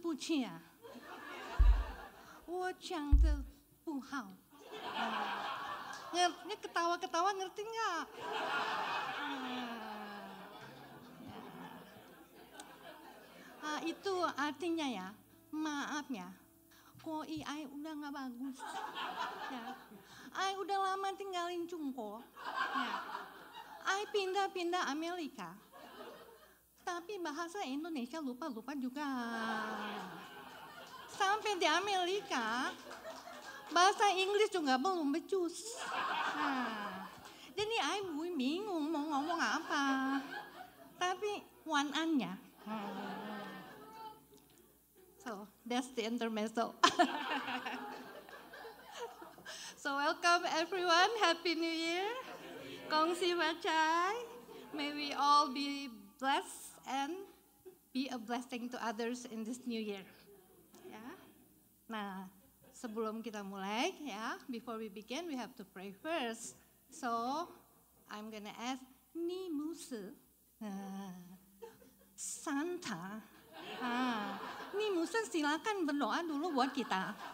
不起啊，我讲的不好。Ini ketawa-ketawa ngerti nggak? Itu artinya ya, maaf ya, koi ai udah nggak bagus. Ya. Ai udah lama tinggalin Cungko. Ya. Ai pindah-pindah Amerika. Tapi bahasa Indonesia lupa-lupa juga. Sampai di Amerika, bahasa Inggris juga belum becus. Nah, jadi I bingung mau ngomong apa. Tapi one-annya. So, that's the intermezzo. So, welcome everyone. Happy New Year. Kongsi Bacai. May we all be blessed and be a blessing to others in this new year. Ya. Nah, sebelum kita mulai ya, before we begin we have to pray first. So, I'm gonna ask Nimuse, Santa, Nimuse silakan berdoa dulu buat kita.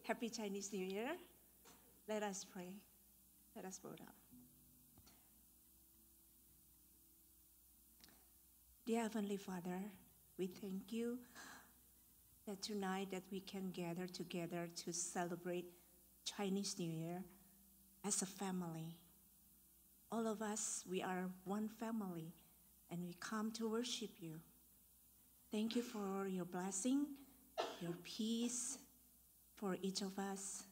Happy Chinese New Year. Let us pray. Let us bow down. Dear Heavenly Father, we thank you that tonight that we can gather together to celebrate Chinese New Year as a family. All of us, we are one family and we come to worship you. Thank you for your blessing, your peace for each of us.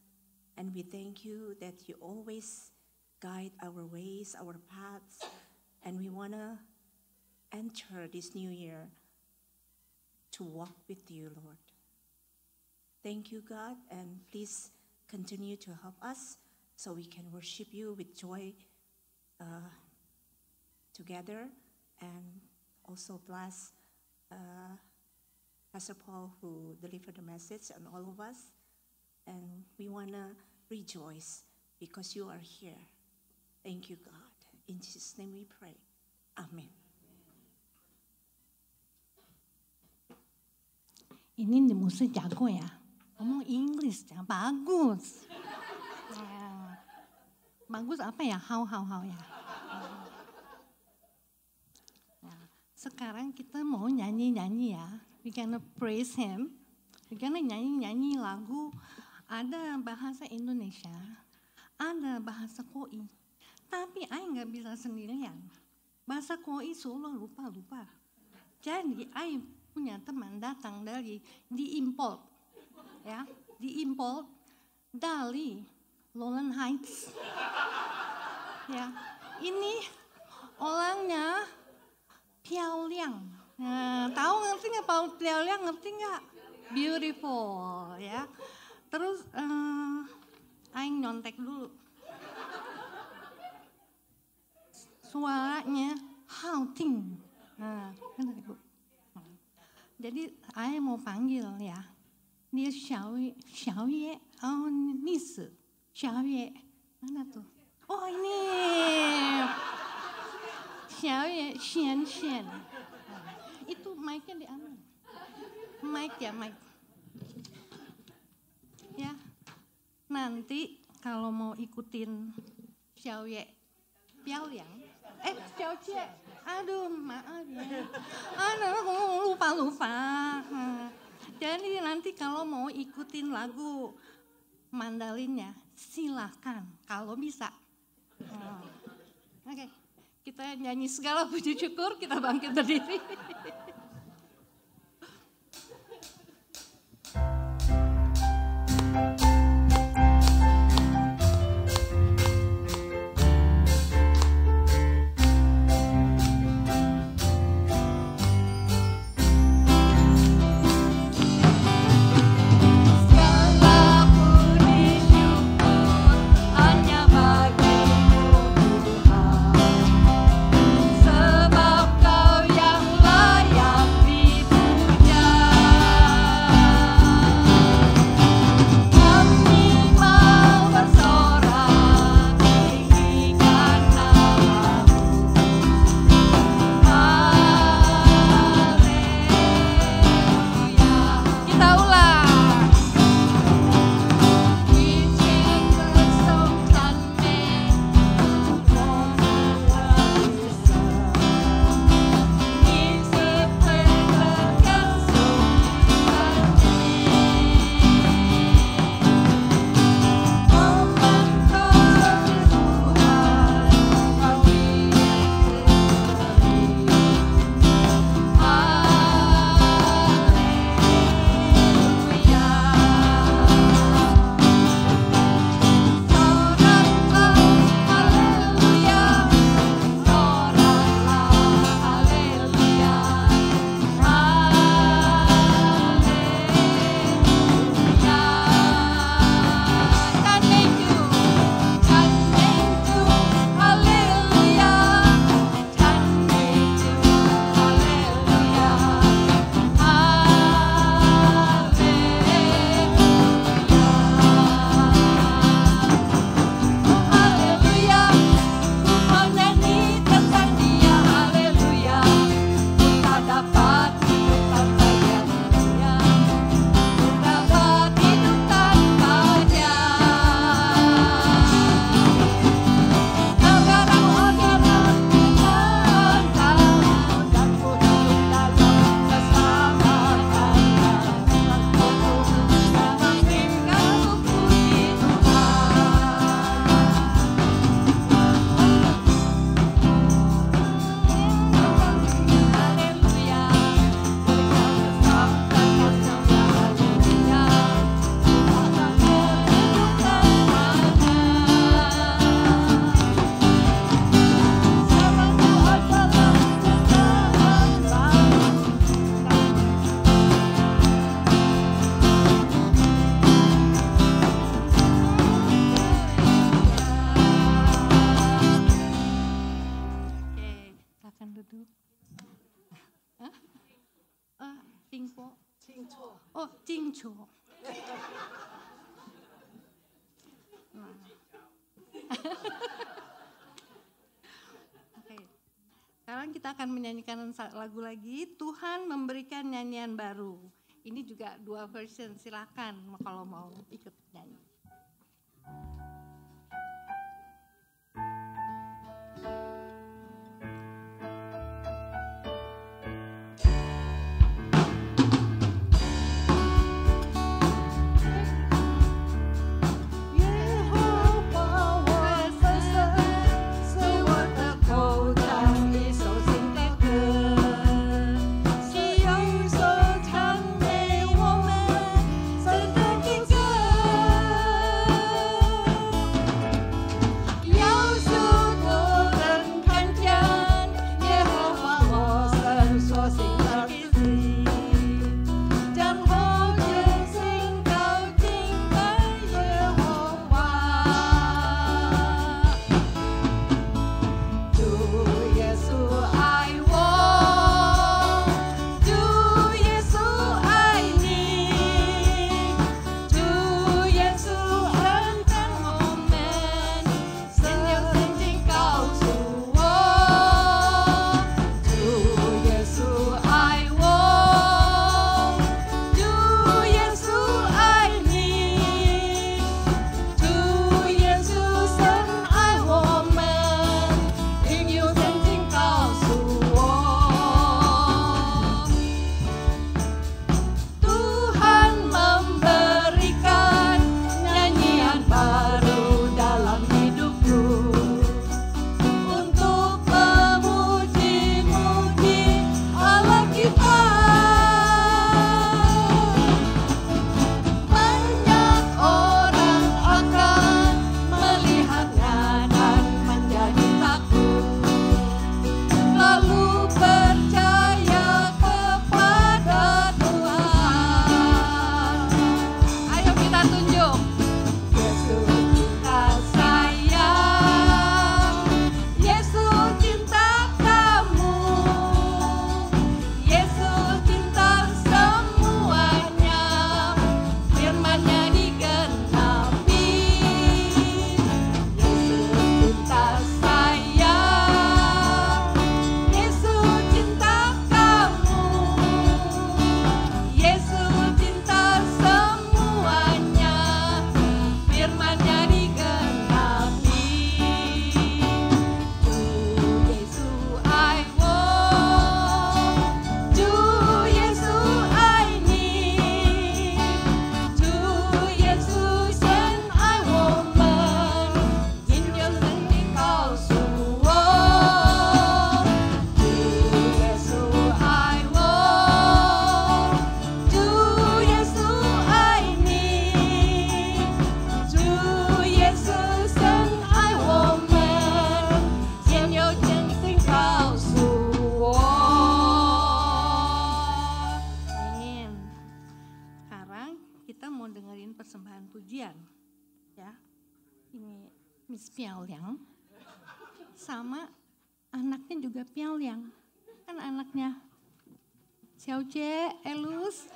And we thank you that you always guide our ways, our paths, and we want to enter this new year to walk with you, Lord. Thank you, God, and please continue to help us so we can worship you with joy together, and also bless Pastor Paul who delivered the message and all of us. And we want to rejoice because you are here. Thank you, God. In Jesus' name we pray. Amen. Ini Nimuse jago ya, ngomong Inggris ya, bagus. Bagus apa ya, how ya. Nah, sekarang kita mau nyanyi-nyanyi ya, we gonna praise him, we gonna nyanyi-nyanyi lagu, ada bahasa Indonesia, ada bahasa Koi, tapi I nggak bisa sendirian, bahasa Koi Solo lupa-lupa, jadi I punya teman datang dari diimport dari Lowland Heights. Ya, ini orangnya Piao Liang. Nah, tahu ngerti nggak Piao Liang, ngerti nggak? Beautiful ya. Terus Aing nyontek dulu. Suaranya Houting. Nah, benar Ibu. Jadi Aing mau panggil ya. Dia Xiaoye, oh Nis, Xiaoye, mana tuh? Oh ini Xiaoye, Xian. Itu mic-nya diambil. Mic. Ya, nanti kalau mau ikutin Xiaoye, Piao Liang, Xiaocie, aduh maaf ya, lupa. Jadi nanti kalau mau ikutin lagu Mandalinnya, silakan kalau bisa. Oke, kita nyanyi segala puji syukur, kita bangkit berdiri. Sebab Kau yang layak Oh, Jingcho. Oke. Sekarang kita akan menyanyikan lagu lagi, Tuhan memberikan nyanyian baru. Ini juga 2 version, silakan kalau mau ikut nyanyi. Miss Piaoliang sama anaknya juga Piaoliang, kan anaknya Xiao Jie, Elus.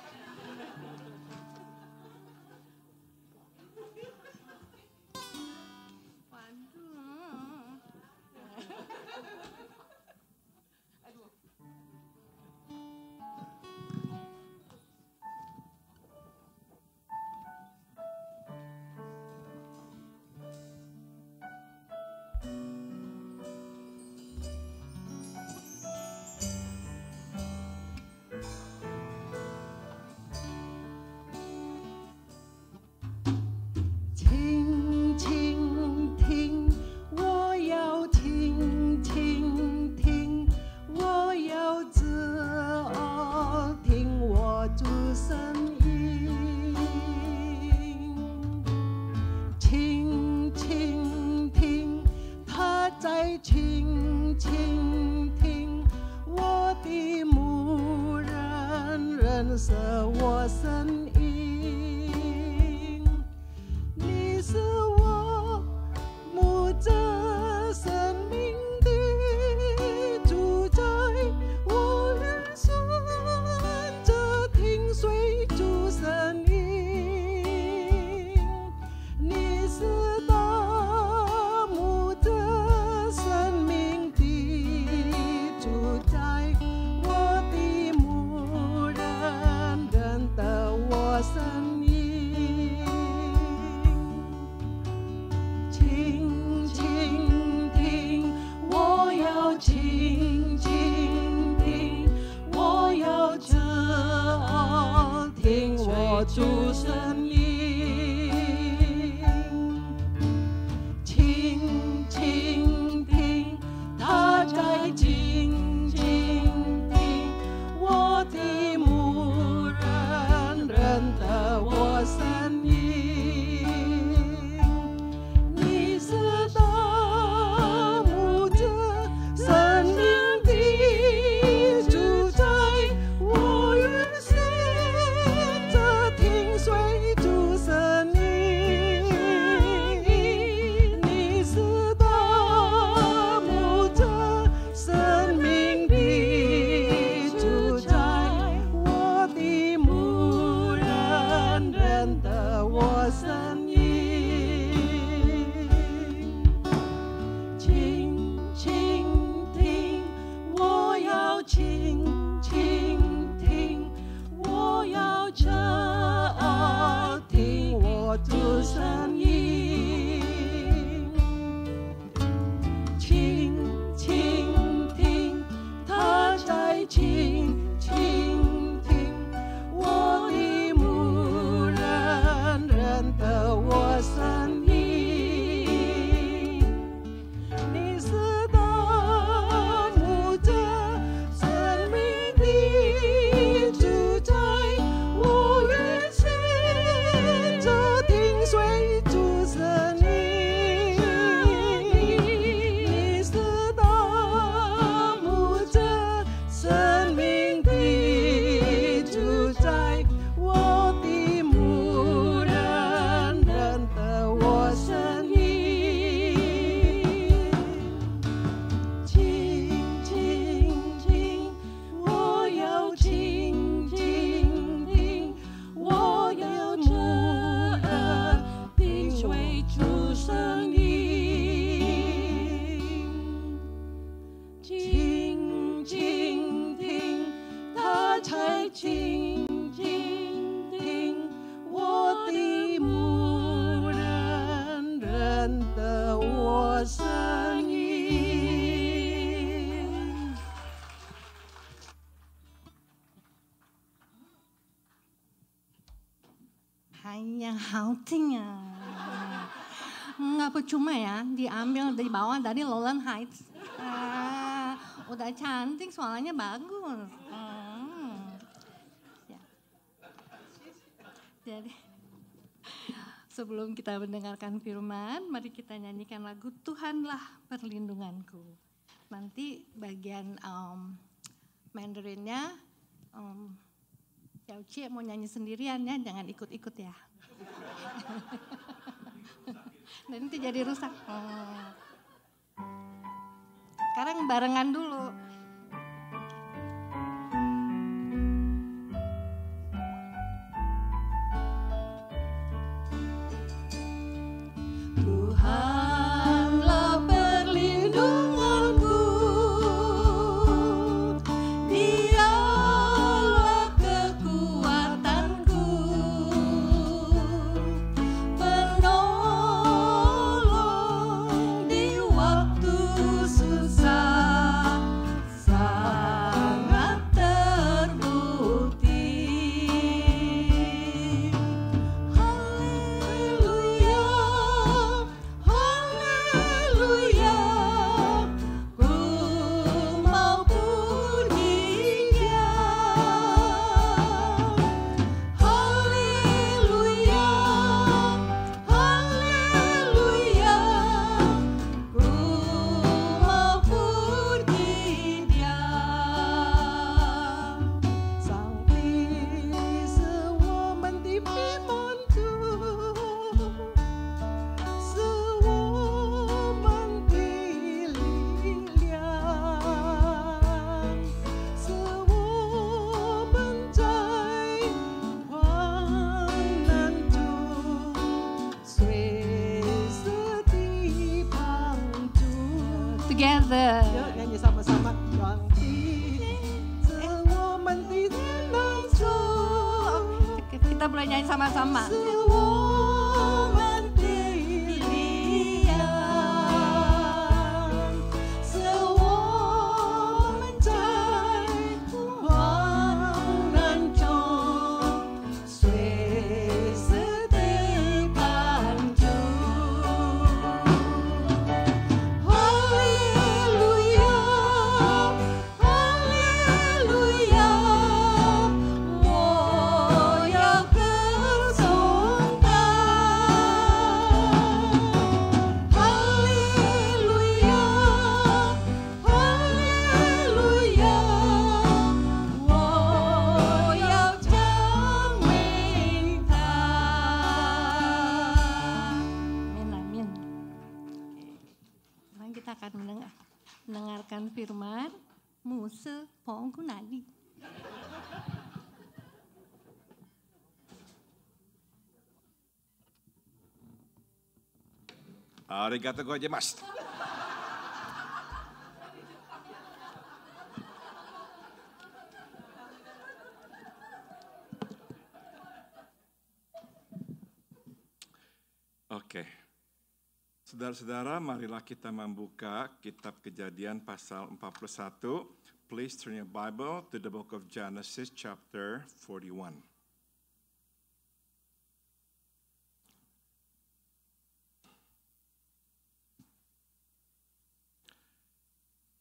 声音，静静听，我要静静听，我要侧耳听我主声音。好听ya. Nggak percuma ya, diambil dari bawah dari Lowland Heights. Udah cantik, suaranya bagus. Ya. Jadi, sebelum kita mendengarkan firman, mari kita nyanyikan lagu Tuhanlah Perlindunganku. Nanti bagian Mandarinnya, Yao Cie mau nyanyi sendirian ya, jangan ikut-ikut ya. Nanti jadi rusak. Sekarang barengan dulu. Tuhanlah perlindunganku, Dialah kekuatanku, penolong di waktu susah, sangat terbukti. Haleluya, haleluya, ku mau pujinya. Haleluya, haleluya, ku mau puji Dia. Sangti semua di firman-Ku, semua pilih liang, semua mencai wanantu, sui seti pangtu. Together. Yuk nyanyi sama-sama. Sangti semua di firman-Ku. Kita kita boleh nyanyi sama-sama. 是我们的力量，是我们在患难中随时的帮助。哈利路亚，哈利路亚，我要歌颂他。哈利路亚，哈利路亚，我要唱名他。 Amin, amin. Sekarang kita akan mendengarkan firman Musa Pongkunadi. Arigatou gozaimasu. Oke. Saudara-saudara, marilah kita membuka kitab Kejadian pasal 41. Please turn your Bible to the book of Genesis chapter 41.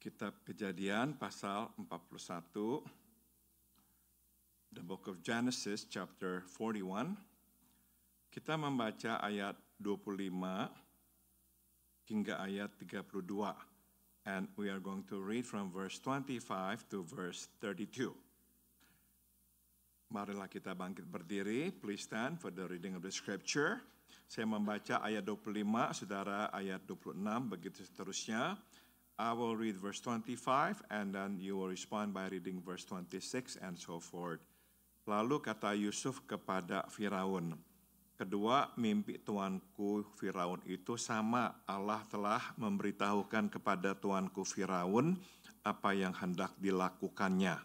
Kitab Kejadian pasal 41, the book of Genesis chapter 41. Kita membaca ayat 25 hingga ayat 32. And we are going to read from verse 25 to verse 32. Marilah kita bangkit berdiri. Please stand for the reading of the scripture. Saya membaca ayat 25, saudara ayat 26, begitu seterusnya. I will read verse 25 and then you will respond by reading verse 26 and so forth. Lalu kata Yusuf kepada Firaun, kedua mimpi tuanku Firaun itu sama. Allah telah memberitahukan kepada tuanku Firaun apa yang hendak dilakukannya.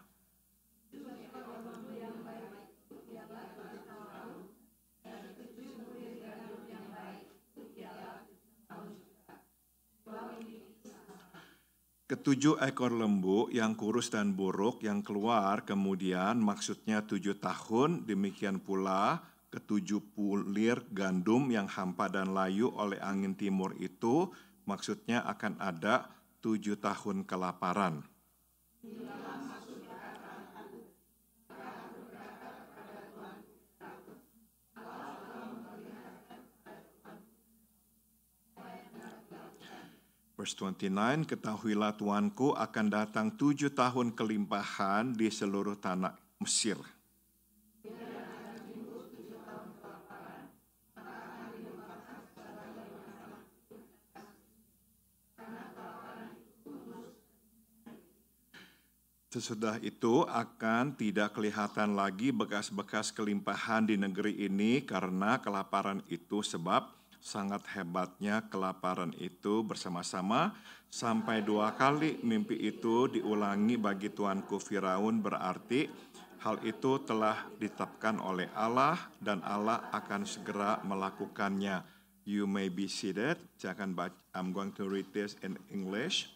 Ketujuh ekor lembu yang kurus dan buruk yang keluar kemudian maksudnya 7 tahun, demikian pula ketujuh pulir gandum yang hampa dan layu oleh angin timur itu maksudnya akan ada 7 tahun kelaparan. Verse 29, ketahuilah tuanku akan datang 7 tahun kelimpahan di seluruh tanah Mesir. Sesudah itu akan tidak kelihatan lagi bekas-bekas kelimpahan di negeri ini karena kelaparan itu sebab sangat hebatnya kelaparan itu bersama-sama sampai 2 kali mimpi itu diulangi bagi tuanku Firaun berarti hal itu telah ditetapkan oleh Allah dan Allah akan segera melakukannya. You may be seated. I'm going to read this in English.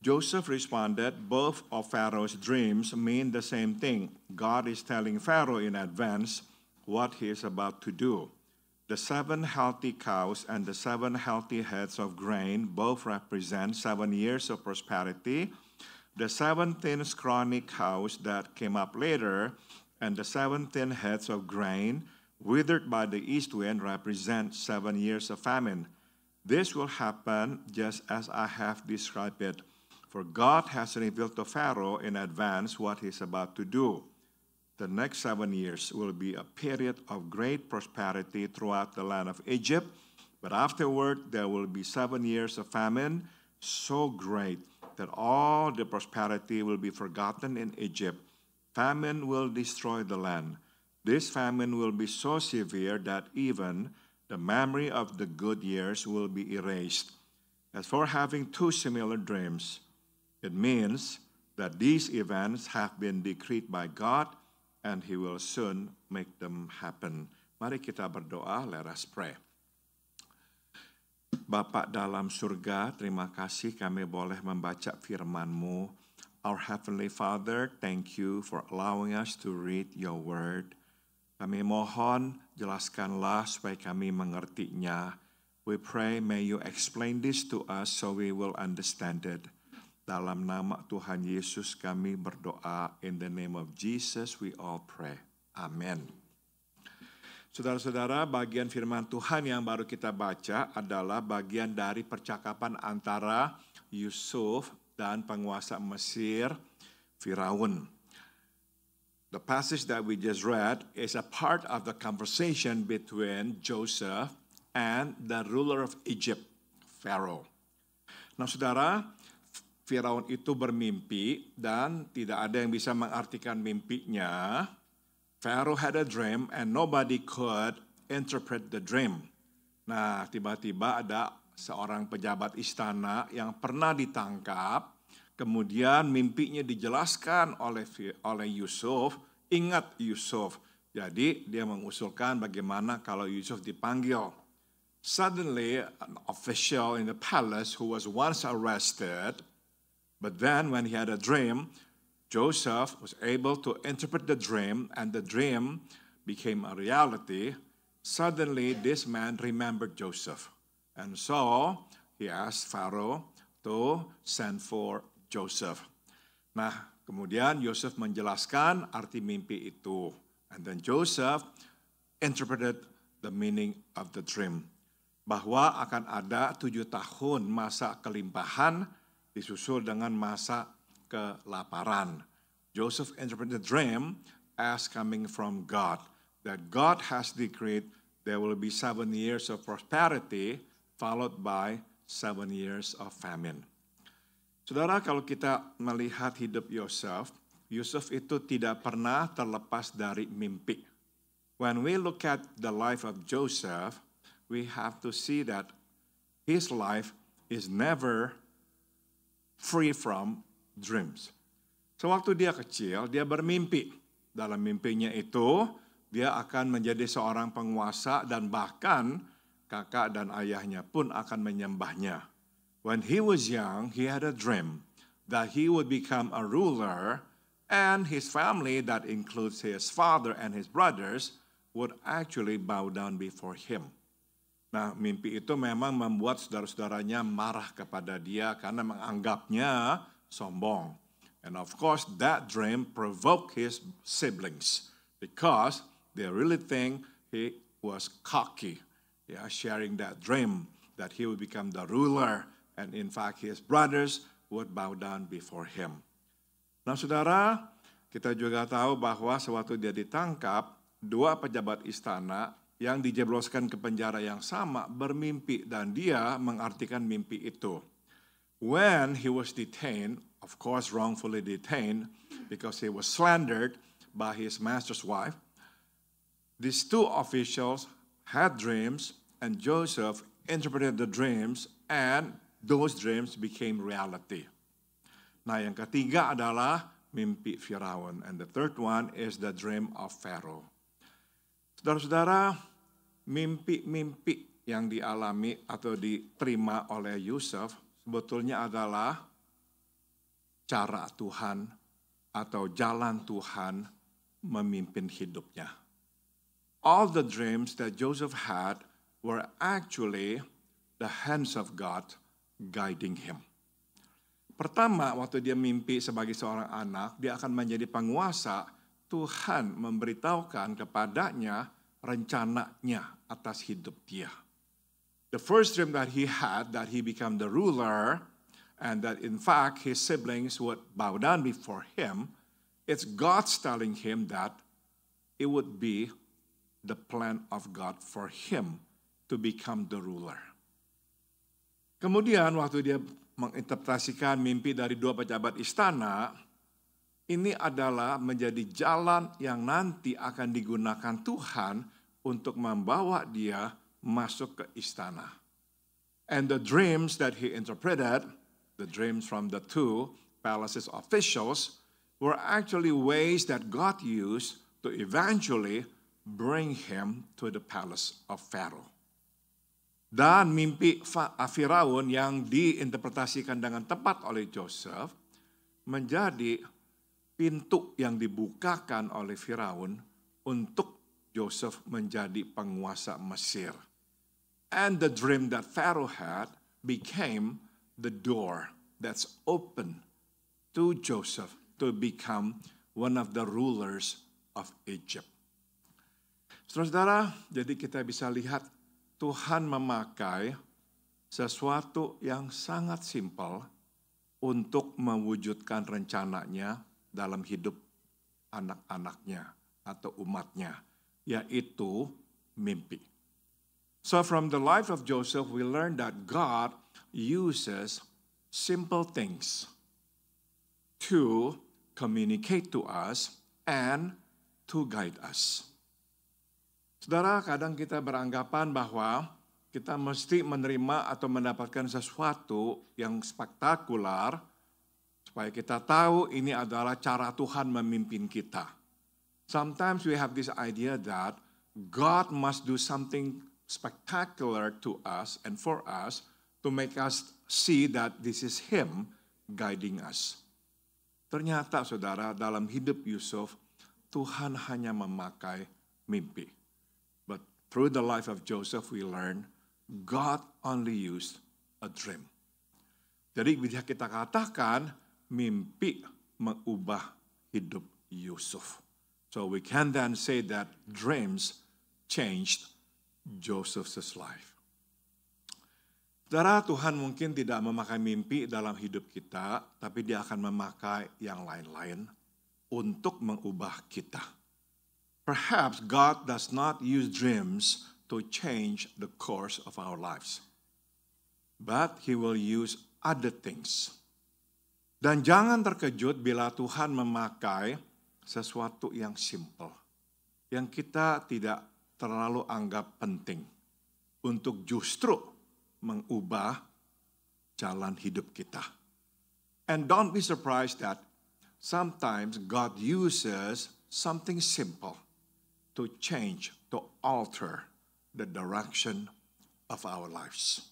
Joseph responded, both of Pharaoh's dreams mean the same thing. God is telling Pharaoh in advance what he is about to do. The 7 healthy cows and the 7 healthy heads of grain both represent 7 years of prosperity. The 7 thin, scrawny cows that came up later and the 7 thin heads of grain withered by the east wind represent 7 years of famine. This will happen just as I have described it. For God has revealed to Pharaoh in advance what he is about to do. The next 7 years will be a period of great prosperity throughout the land of Egypt, but afterward there will be 7 years of famine, so great that all the prosperity will be forgotten in Egypt. Famine will destroy the land. This famine will be so severe that even the memory of the good years will be erased. As for having 2 similar dreams, it means that these events have been decreed by God and He will soon make them happen. Mari kita berdoa, let us pray. Bapa dalam surga, terima kasih kami boleh membaca firman-Mu. Our Heavenly Father, thank you for allowing us to read your word. Kami mohon, jelaskanlah supaya kami mengertinya. We pray, may you explain this to us so we will understand it. Dalam nama Tuhan Yesus kami berdoa. In the name of Jesus we all pray. Amen. Saudara-saudara, bagian firman Tuhan yang baru kita baca adalah bagian dari percakapan antara Yusuf dan penguasa Mesir, Firaun. The passage that we just read is a part of the conversation between Joseph and the ruler of Egypt, Pharaoh. Nah, saudara, Firaun itu bermimpi dan tidak ada yang bisa mengartikan mimpinya. Pharaoh had a dream and nobody could interpret the dream. Nah, tiba-tiba ada seorang pejabat istana yang pernah ditangkap, kemudian mimpinya dijelaskan oleh Yusuf. Ingat Yusuf, jadi dia mengusulkan bagaimana kalau Yusuf dipanggil. Suddenly, an official in the palace who was once arrested, but then when he had a dream, Joseph was able to interpret the dream, and the dream became a reality. Suddenly, this man remembered Joseph. And so, he asked Pharaoh to send for Joseph. Nah, kemudian Yosef menjelaskan arti mimpi itu. And then Joseph interpreted the meaning of the dream. Bahwa akan ada 7 tahun masa kelimpahan disusul dengan masa kelaparan. Joseph interpreted the dream as coming from God. That God has decreed there will be 7 years of prosperity followed by 7 years of famine. Saudara, kalau kita melihat hidup Yosef, Yusuf itu tidak pernah terlepas dari mimpi. When we look at the life of Joseph, we have to see that his life is never free from dreams. Sewaktu dia kecil, dia bermimpi. Dalam mimpinya itu, dia akan menjadi seorang penguasa dan bahkan kakak dan ayahnya pun akan menyembahnya. When he was young, he had a dream that he would become a ruler and his family, that includes his father and his brothers, would actually bow down before him. Nah, mimpi itu memang membuat saudara-saudaranya marah kepada dia karena menganggapnya sombong. And of course, that dream provoked his siblings because they really think he was cocky, sharing that dream that he would become the ruler, and in fact his brothers would bow down before him. Nah, saudara, kita juga tahu bahwa sewaktu dia ditangkap, 2 pejabat istana yang dijebloskan ke penjara yang sama bermimpi dan dia mengartikan mimpi itu. When he was detained, of course wrongfully detained because he was slandered by his master's wife, these 2 officials had dreams and Joseph interpreted the dreams and those dreams became reality. Nah, yang ketiga adalah mimpi Firaun, and the third one is the dream of Pharaoh. Saudara-saudara, mimpi-mimpi yang dialami atau diterima oleh Yusuf sebetulnya adalah cara Tuhan atau jalan Tuhan memimpin hidupnya. All the dreams that Joseph had were actually the hands of God guiding him. Pertama, waktu dia mimpi sebagai seorang anak, dia akan menjadi penguasa. Tuhan memberitahukan kepadanya rencananya atas hidup dia. The first dream that he had, that he became the ruler, and that in fact his siblings would bow down before him, it's God's telling him that it would be the plan of God for him to become the ruler. Kemudian waktu dia menginterpretasikan mimpi dari 2 pejabat istana, ini adalah menjadi jalan yang nanti akan digunakan Tuhan untuk membawa dia masuk ke istana. And the dreams that he interpreted, the dreams from the 2 palaces officials, were actually ways that God used to eventually bring him to the palace of Pharaoh. Dan mimpi Firaun yang diinterpretasikan dengan tepat oleh Joseph menjadi pintu yang dibukakan oleh Firaun untuk Joseph menjadi penguasa Mesir. And the dream that Pharaoh had became the door that's open to Joseph to become one of the rulers of Egypt. Saudara-saudara, jadi kita bisa lihat Tuhan memakai sesuatu yang sangat simpel untuk mewujudkan rencananya dalam hidup anak-anaknya atau umatnya, yaitu mimpi. So from the life of Joseph, we learn that God uses simple things to communicate to us and to guide us. Saudara, kadang kita beranggapan bahwa kita mesti menerima atau mendapatkan sesuatu yang spektakular supaya kita tahu ini adalah cara Tuhan memimpin kita. Sometimes we have this idea that God must do something spectacular to us and for us to make us see that this is Him guiding us. Ternyata saudara, dalam hidup Yusuf, Tuhan hanya memakai mimpi. But through the life of Joseph, we learn God only used a dream. Jadi bisa kita katakan mimpi mengubah hidup Yusuf. So we can then say that dreams changed Joseph's life. Saudara, Tuhan mungkin tidak memakai mimpi dalam hidup kita, tapi Dia akan memakai yang lain-lain untuk mengubah kita. Perhaps God does not use dreams to change the course of our lives, but He will use other things. Dan jangan terkejut bila Tuhan memakai sesuatu yang simple, yang kita tidak terlalu anggap penting, untuk justru mengubah jalan hidup kita. And don't be surprised that sometimes God uses something simple to change, to alter the direction of our lives.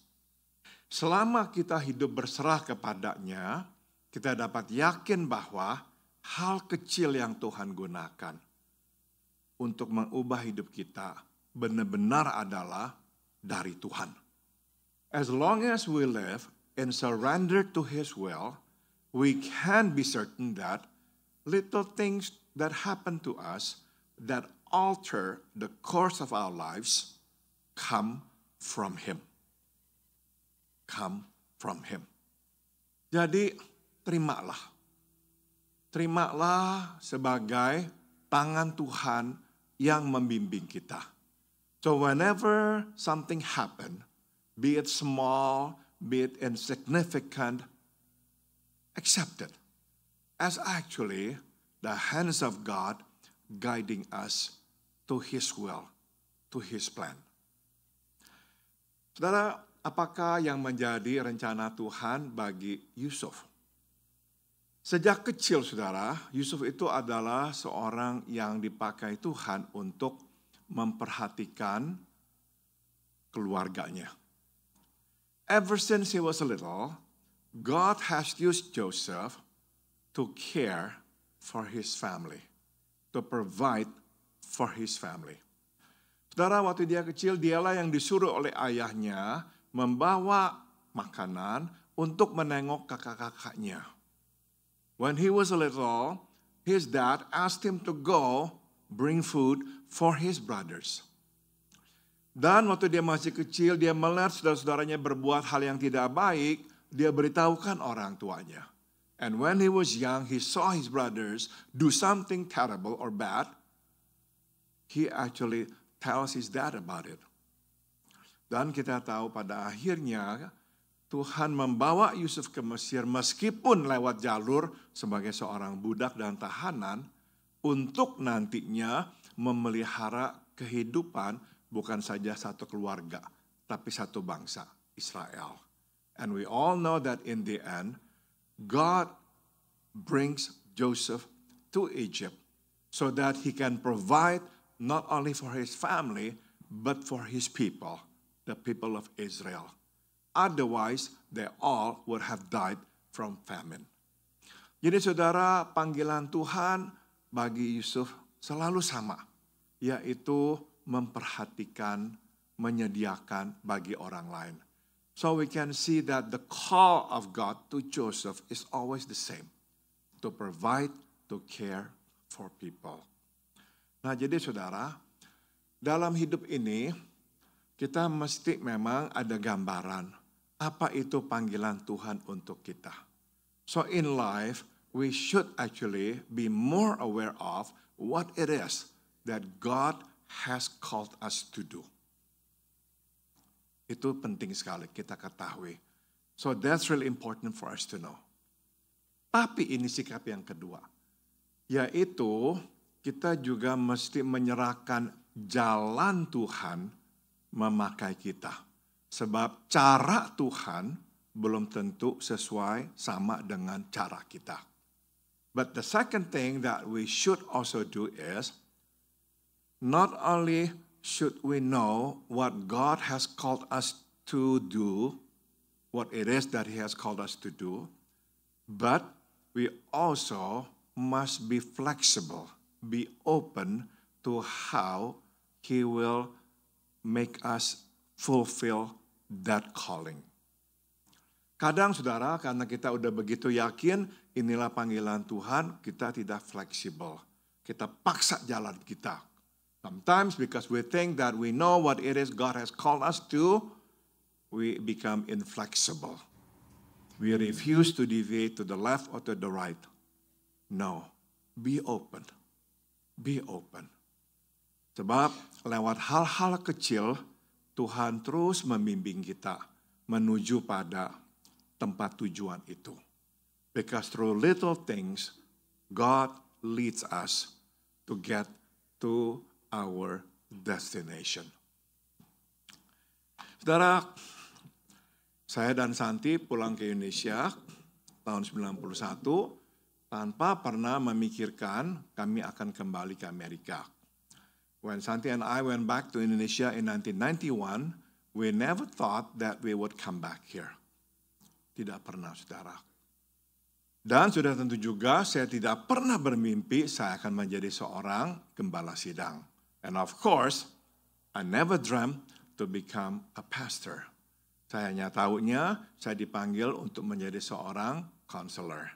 Selama kita hidup berserah kepadanya, kita dapat yakin bahwa hal kecil yang Tuhan gunakan untuk mengubah hidup kita benar-benar adalah dari Tuhan. As long as we live and surrender to His will, we can be certain that little things that happen to us that alter the course of our lives come from Him. Come from Him. Jadi terimalah. Terimalah sebagai tangan Tuhan yang membimbing kita. So whenever something happen, be it small, be it insignificant, accept it as actually the hands of God guiding us to His will, to His plan. Saudara, apakah yang menjadi rencana Tuhan bagi Yusuf? Sejak kecil, saudara, Yusuf itu adalah seorang yang dipakai Tuhan untuk memperhatikan keluarganya. Ever since he was little, God has used Joseph to care for his family, to provide for his family. Saudara, waktu dia kecil, dialah yang disuruh oleh ayahnya membawa makanan untuk menengok kakak-kakaknya. When he was little, his dad asked him to go bring food for his brothers. Dan waktu dia masih kecil, dia melihat saudara-saudaranya berbuat hal yang tidak baik, dia beritahukan orang tuanya. And when he was young, he saw his brothers do something terrible or bad. He actually tells his dad about it. Dan kita tahu pada akhirnya Tuhan membawa Yusuf ke Mesir meskipun lewat jalur sebagai seorang budak dan tahanan untuk nantinya memelihara kehidupan bukan saja satu keluarga, tapi satu bangsa, Israel. And we all know that in the end, God brings Joseph to Egypt so that he can provide not only for his family, but for his people, the people of Israel. Otherwise, they all would have died from famine. Jadi saudara, panggilan Tuhan bagi Yusuf selalu sama, yaitu memperhatikan, menyediakan bagi orang lain. So we can see that the call of God to Joseph is always the same, to provide, to care for people. Nah jadi saudara, dalam hidup ini kita mesti memang ada gambaran apa itu panggilan Tuhan untuk kita. So in life, we should actually be more aware of what it is that God has called us to do. Itu penting sekali kita ketahui. So that's really important for us to know. Tapi ini sikap yang kedua, yaitu kita juga mesti menyerahkan jalan Tuhan memakai kita. Sebab cara Tuhan belum tentu sesuai sama dengan cara kita. But the second thing that we should also do is, not only should we know what God has called us to do, what it is that He has called us to do, but we also must be flexible, be open to how He will make us fulfill that calling. Kadang saudara, karena kita udah begitu yakin inilah panggilan Tuhan, kita tidak fleksibel. Kita paksa jalan kita. Sometimes because we think that we know what it is God has called us to, we become inflexible. We refuse to deviate to the left or to the right. No, be open. Be open. Sebab lewat hal-hal kecil, Tuhan terus membimbing kita menuju pada tempat tujuan itu. Because through little things, God leads us to get to our destination. Saudara, saya dan Santi pulang ke Indonesia tahun 91 tanpa pernah memikirkan kami akan kembali ke Amerika. When Santi and I went back to Indonesia in 1991, we never thought that we would come back here. Tidak pernah, saudara. Dan sudah tentu juga saya tidak pernah bermimpi saya akan menjadi seorang gembala sidang. And of course, I never dreamt to become a pastor. Saya hanya tahunya saya dipanggil untuk menjadi seorang counselor.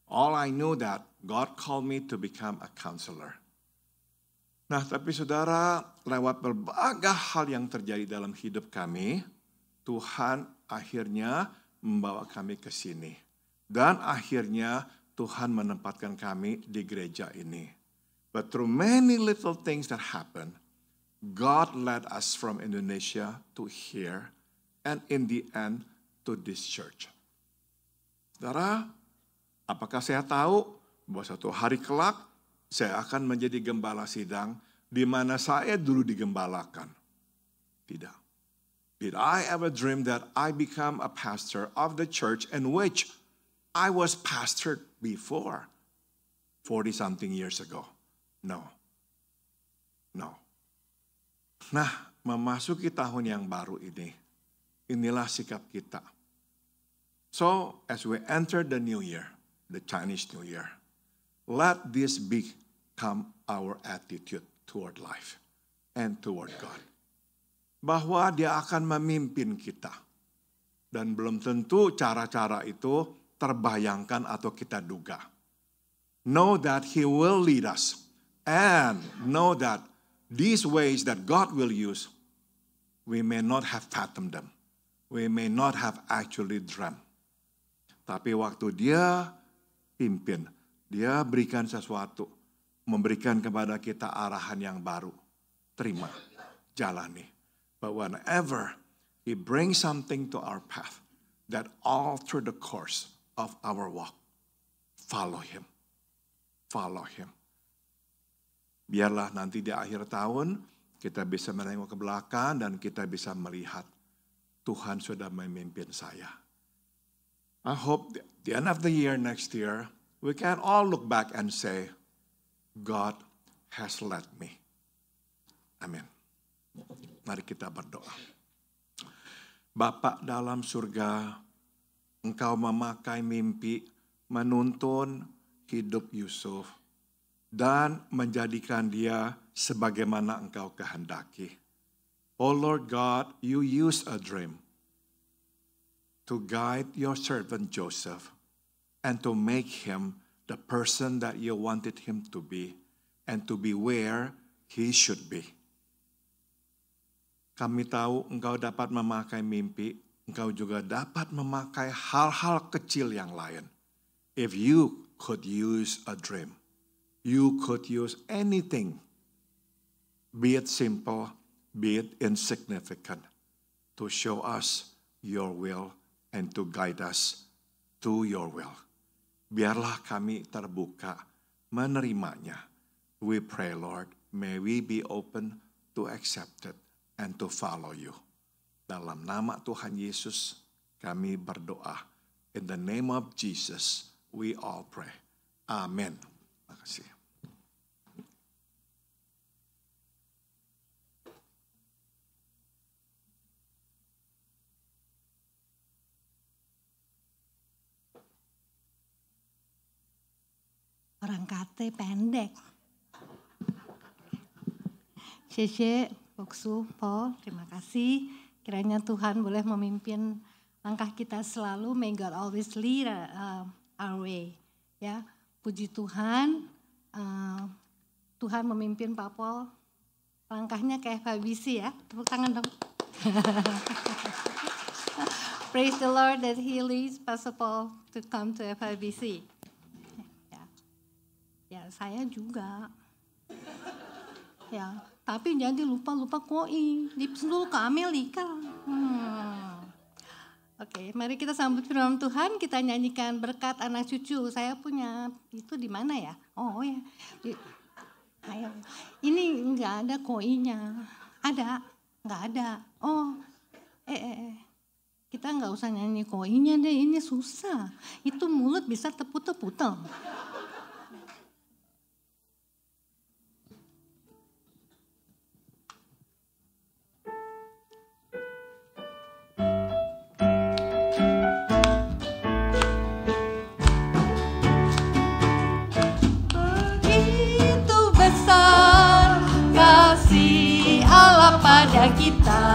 All I knew that God called me to become a counselor. Nah, tapi saudara, lewat berbagai hal yang terjadi dalam hidup kami, Tuhan akhirnya membawa kami ke sini. Dan akhirnya Tuhan menempatkan kami di gereja ini. But through many little things that happened, God led us from Indonesia to here, and in the end to this church. Saudara, apakah saya tahu bahwa suatu hari kelak saya akan menjadi gembala sidang di mana saya dulu digembalakan? Tidak. Did I ever dream that I become a pastor of the church in which I was pastored before 40-something years ago? No. No. Nah, memasuki tahun yang baru ini, inilah sikap kita. So, as we enter the new year, the Chinese New Year, let this become our attitude toward life and toward God. Bahwa Dia akan memimpin kita. Dan belum tentu cara-cara itu terbayangkan atau kita duga. Know that He will lead us. And know that these ways that God will use, we may not have fathomed them. We may not have actually dreamt. Tapi waktu Dia pimpin, Dia berikan sesuatu, memberikan kepada kita arahan yang baru. Terima, jalani. But whenever He brings something to our path that alter the course of our walk, follow Him. Follow Him. Biarlah nanti di akhir tahun kita bisa menengok ke belakang dan kita bisa melihat Tuhan sudah memimpin saya. I hope at the end of the year next year, we can all look back and say, God has led me. Amin. Mari kita berdoa. Bapa dalam surga, Engkau memakai mimpi menuntun hidup Yusuf dan menjadikan dia sebagaimana Engkau kehendaki. Oh Lord God, you use a dream to guide your servant Joseph and to make him the person that you wanted him to be and to be where he should be. Kami tahu Engkau dapat memakai mimpi, Engkau juga dapat memakai hal-hal kecil yang lain. If you could use a dream, you could use anything, be it simple, be it insignificant, to show us your will and to guide us to your will. Biarlah kami terbuka menerimanya. We pray, Lord, may we be open to accept it and to follow you. Dalam nama Tuhan Yesus kami berdoa. In the name of Jesus we all pray. Amen. Terima kasih. Orang kate pendek. Sheshe, Boksu, Po, terima kasih. Kiranya Tuhan boleh memimpin langkah kita selalu. May God always lead our way. Ya, puji Tuhan. Tuhan memimpin Pak Pol. Langkahnya kayak FIBC ya. Tepuk tangan dong. Praise the Lord that He leads Pastor Paul to come to FIBC. Ya, saya juga. Ya, tapi jadi lupa koi. Lips dulu ke Amerika. Oke, mari kita sambut firman Tuhan. Kita nyanyikan berkat anak cucu. Saya punya itu di mana ya? Oh ya, ayo. Ini nggak ada koinya. Ada? Nggak ada. Oh, kita nggak usah nyanyi koinya deh. Ini susah. Itu mulut bisa tepu-tepu. Pada kita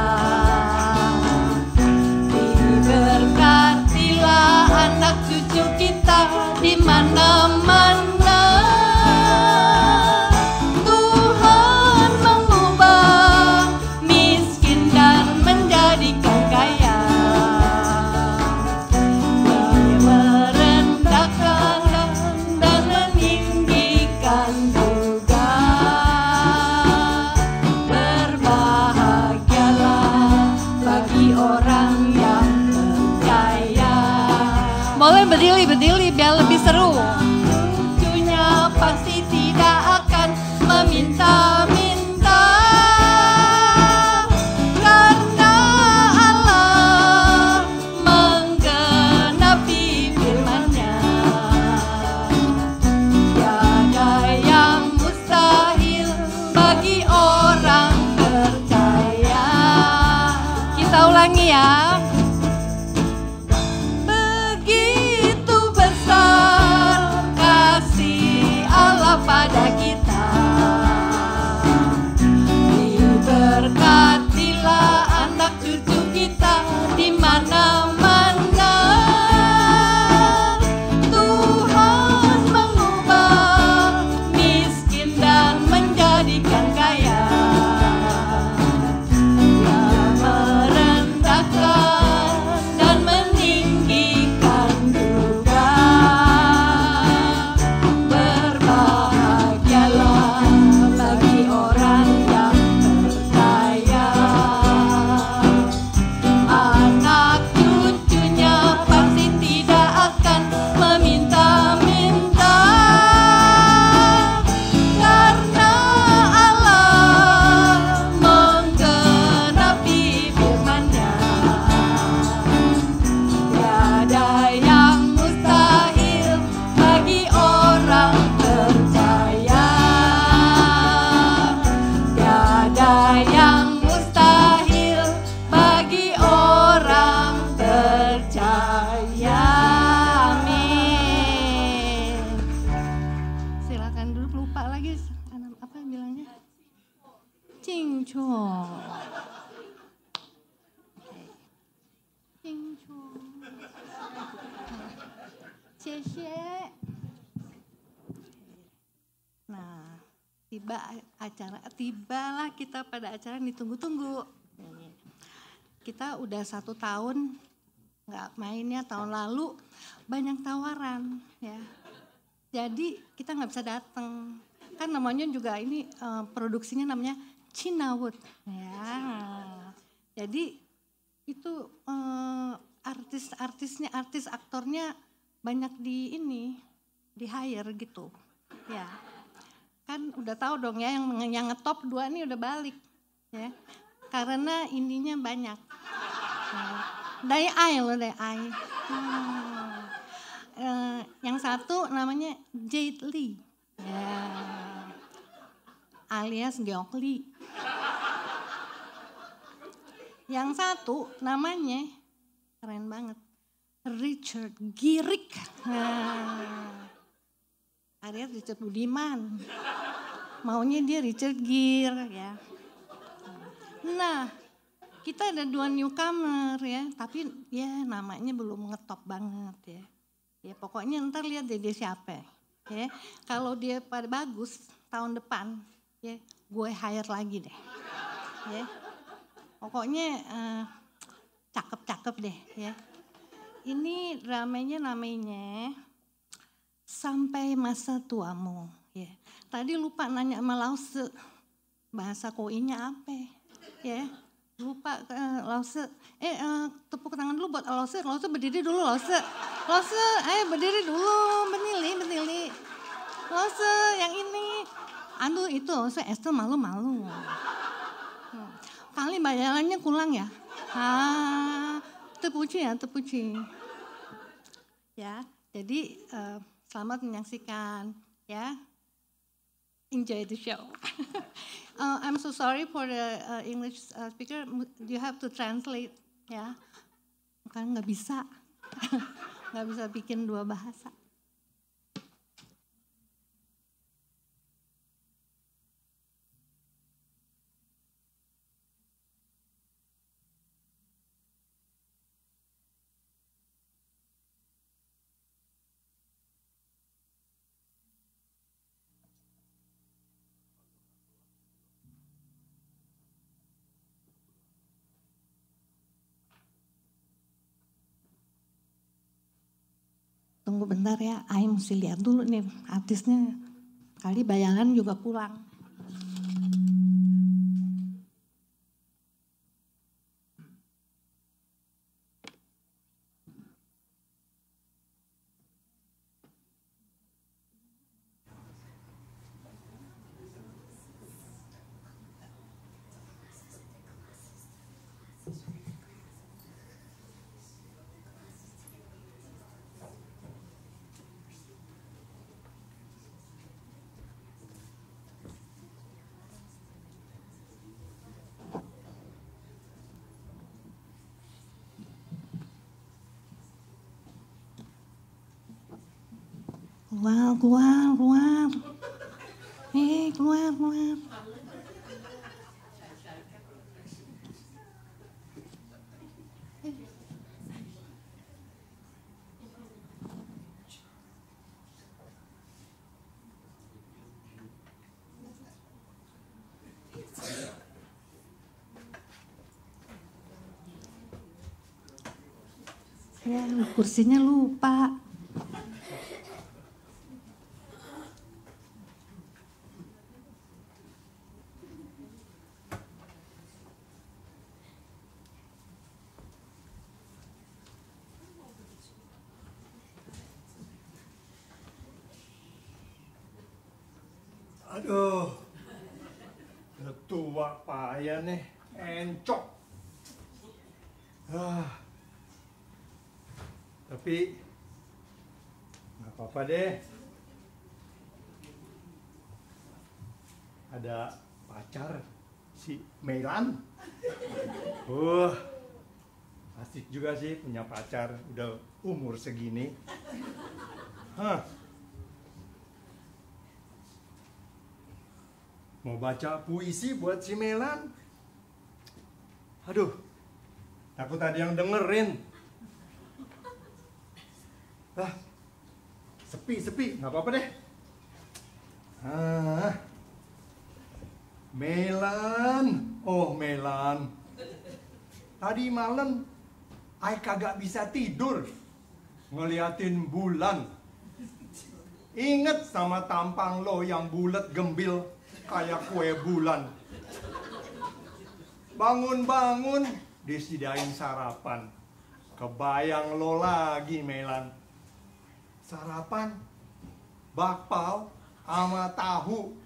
diberkatilah anak cucu kita di mana-mana. Tuhan mengubah miskin dan menjadikan kaya. Dia merendahkan dan meninggikan juga. Orang yang percaya. Boleh berdiri biar lebih seru. Cucunya pasti tidak akan meminta-minta, karena Allah menggenapi firman-Nya. Tiada yang mustahil bagi orang percaya. Kita ulangi ya. Begitu besar kasih Allah pada kita. Diberkatilah anak cucu kita di mana-mana. Tuhan mengubah miskin dan menjadikan kaya. Dia merendahkan tibalah kita pada acara yang ditunggu-tunggu. Kita udah 1 tahun nggak mainnya, tahun lalu banyak tawaran ya. Jadi kita nggak bisa datang. Kan namanya juga ini produksinya namanya Cinawood ya. Jadi itu artis aktornya banyak di hire gitu ya. Kan udah tahu dong ya yang ngetop 2 nih udah balik ya. Karena ininya banyak. Dai Ai. Yang satu namanya Jet Li ya. Alias Geok Lee. Yang satu namanya keren banget, Richard Gere. Alias Richard Budiman. Maunya dia Richard Gere ya. Nah, kita ada 2 newcomer ya, tapi ya namanya belum ngetop banget ya. Ya pokoknya ntar lihat deh dia siapa ya. Kalau dia pada bagus tahun depan ya, gue hire lagi deh. Ya. Pokoknya cakep-cakep deh ya. Ini dramanya namanya Sampai Masa Tuamu ya. Tadi lupa nanya sama Lause, bahasa Koinya apa ya. Lupa Lause. Tepuk tangan dulu buat Lause. Lause berdiri dulu Lause. Lause, ayo berdiri dulu, benili. Lause yang ini. Aduh itu Lause Esther malu-malu. Kali bayarannya kurang ya. Tepuci. Ya, jadi selamat menyaksikan ya. Enjoy the show. I'm so sorry for the English speaker. You have to translate ya. Kan nggak bisa bikin 2 bahasa. Tunggu bentar ya, Ai mesti lihat dulu nih artisnya. Kali bayaran juga kurang. Keluar. Keluar. Ya, kursinya lupa. Aduh, udah tua payah nih, encok. Tapi nggak apa-apa deh. Ada pacar si Meilan. Asik juga sih punya pacar udah umur segini. Mau baca puisi buat si Melan. Aduh, takut ada yang dengerin. Sepi, nggak apa-apa deh. Melan, oh Melan. Tadi malam, I kagak bisa tidur ngeliatin bulan. Ingat sama tampang lo yang bulat gembil kayak kue bulan. Bangun-bangun disediain sarapan. Kebayang lo lagi Melan. Sarapan bakpao sama tahu.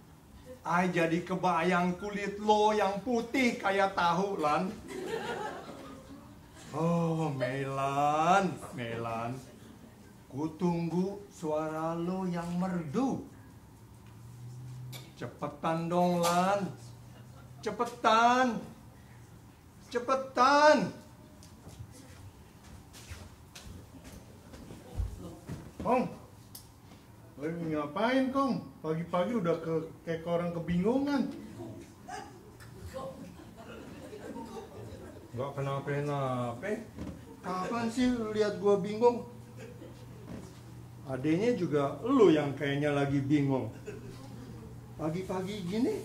Ay jadi kebayang kulit lo yang putih kayak tahu, Lan. Oh, Melan, Melan. Ku tunggu suara lo yang merdu. Cepetan dong, Lan. Cepetan. Cepetan. Kong, lagi ngapain Kong? Pagi-pagi udah kayak orang kebingungan. Gak kenapa-napa. Kapan sih lu lihat gua bingung? Adenya juga lu yang kayaknya lagi bingung. Pagi-pagi gini,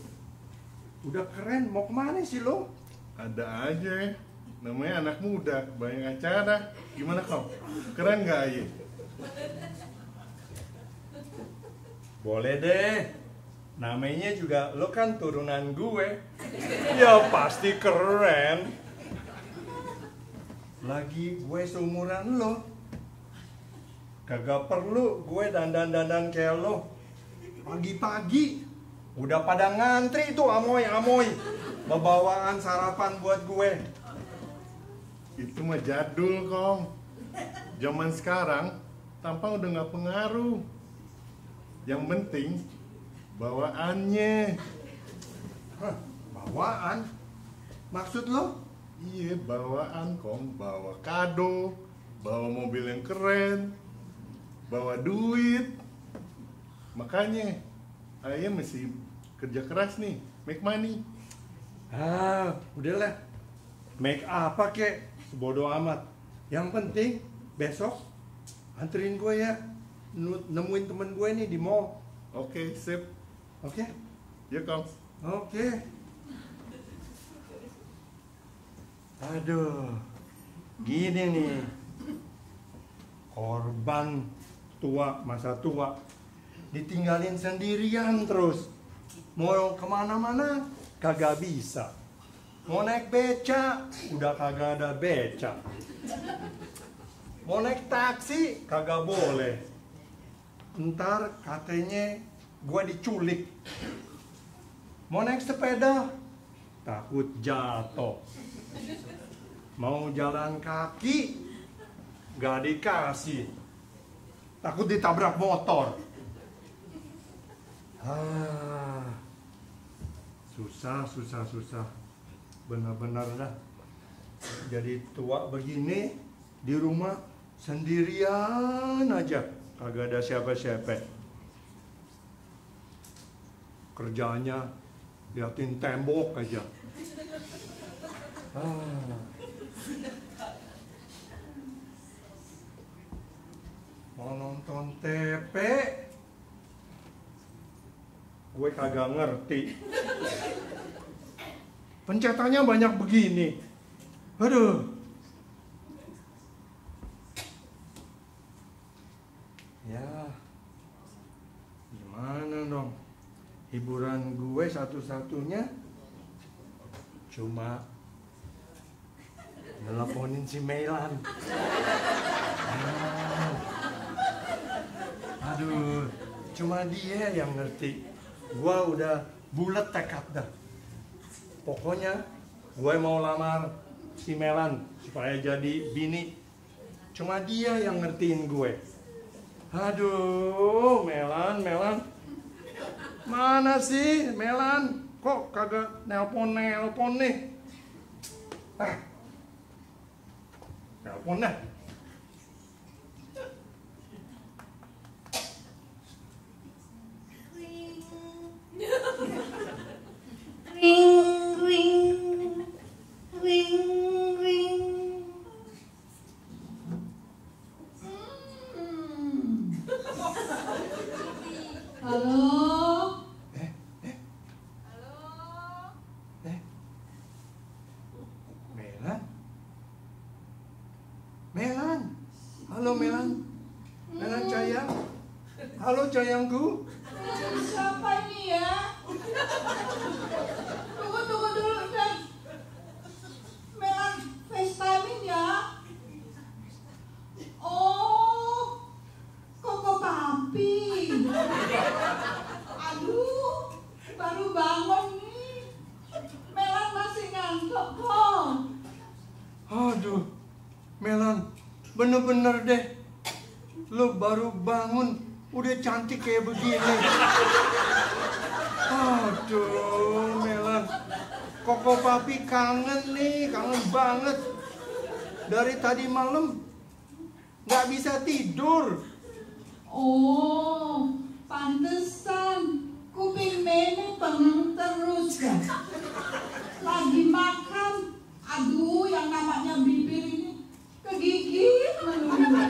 udah keren. Mau kemana sih lo? Ada aja, namanya anak muda, banyak acara. Gimana Kong? Keren gak Aye? Boleh deh. Namanya juga lo kan turunan gue. Ya pasti keren. Lagi gue seumuran lo. Kagak perlu gue dandan-dandan kayak lo. Pagi-pagi udah pada ngantri tuh amoy-amoy bawaan sarapan buat gue. Itu mah jadul Kong. Zaman sekarang tampang udah gak pengaruh. Yang penting bawaannya. Hah, bawaan? Maksud lo? Iya, bawaan Kong. Bawa kado, bawa mobil yang keren, bawa duit. Makanya Ayah mesti kerja keras nih, make money. Ah, udahlah. Make apa kek? Bodoh amat. Yang penting besok anterin gue ya. Nemuin temen gue nih di mall. Oke, sip. Oke? Ya Kong. Oke. Aduh. Gini nih. Korban tua, masa tua. Ditinggalin sendirian terus. Mau kemana-mana kagak bisa. Mau naik beca, udah kagak ada beca. Mau naik taksi, kagak boleh. Ntar katanya gue diculik. Mau naik sepeda, takut jatuh. Mau jalan kaki, gak dikasih. Takut ditabrak motor. Susah. Benar-benar dah. Jadi tua begini, di rumah sendirian aja. Kagak ada siapa-siapa. Kerjanya liatin tembok aja. Mau nonton TV, gue kagak ngerti. Pencetannya banyak begini. Aduh. Ya, gimana dong? Hiburan gue satu-satunya cuma nelponin si Melan. Aduh, cuma dia yang ngerti. Gua udah bulet tekad dah. Pokoknya gue mau lamar si Melan supaya jadi bini. Cuma dia yang ngertiin gue. Aduh, Melan. Mana sih Melan? Kok kagak nelpon nih? Nelpon dah. Halo? Halo Melan. Melan Cayang. Halo Cayangku. Siapa ini ya? Tunggu dulu deh. Melan FaceTime ya? Oh, Koko Papi. Aduh, baru bangun nih. Melan masih ngantuk kok. Aduh, Melan, bener-bener deh. Lo baru bangun, udah cantik kayak begini. Aduh, Melan. Koko Papi kangen nih, kangen banget. Dari tadi malam, nggak bisa tidur. Oh, pantesan kuping Meme pengen terus ya. Lagi makan, aduh yang namanya bibir ini kegigit melulu.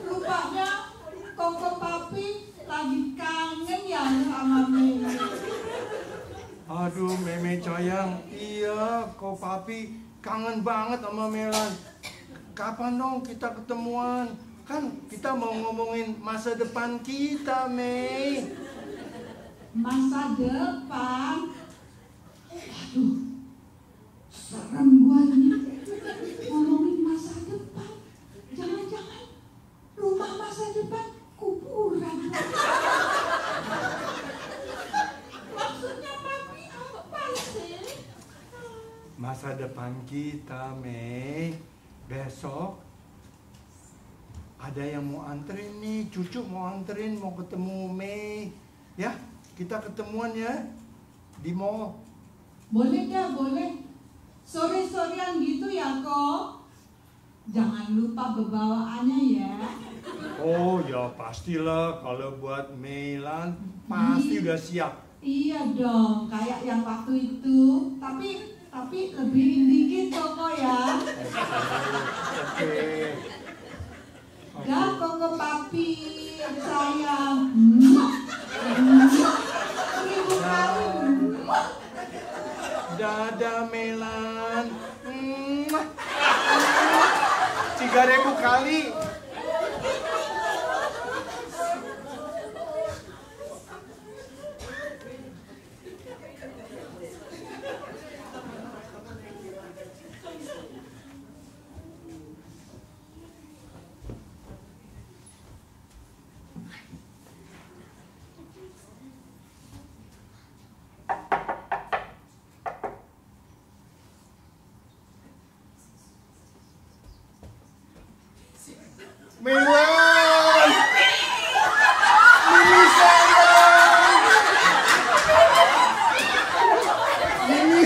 Rupanya Koko Papi lagi kangen ya sama Meme. Aduh, Meme Cayang, iya, Koko Papi kangen banget sama Melan. Kapan dong kita ketemuan? Kan kita mau ngomongin masa depan kita, Mei. Masa depan, aduh, serem gua ini ngomongin masa depan. Jangan-jangan rumah masa depan kuburan. Maksudnya Papi apa sih? Masa depan kita, Mei. Besok ada yang mau anterin nih, cucu mau anterin, mau ketemu Mei. Ya, kita ketemuan ya di mall. Boleh dah, boleh. Sore-sorean gitu ya kok. Jangan lupa bawaannya ya. Oh ya pastilah, kalau buat Meilan pasti udah siap. Iya dong, kayak yang waktu itu. Tapi lebihin dikit Koko ya. Oke. Dah Koko Papi sayang. Seribu kali. Dadah Melan. 3.000 kali. Melan! Mimi sayang! Mimi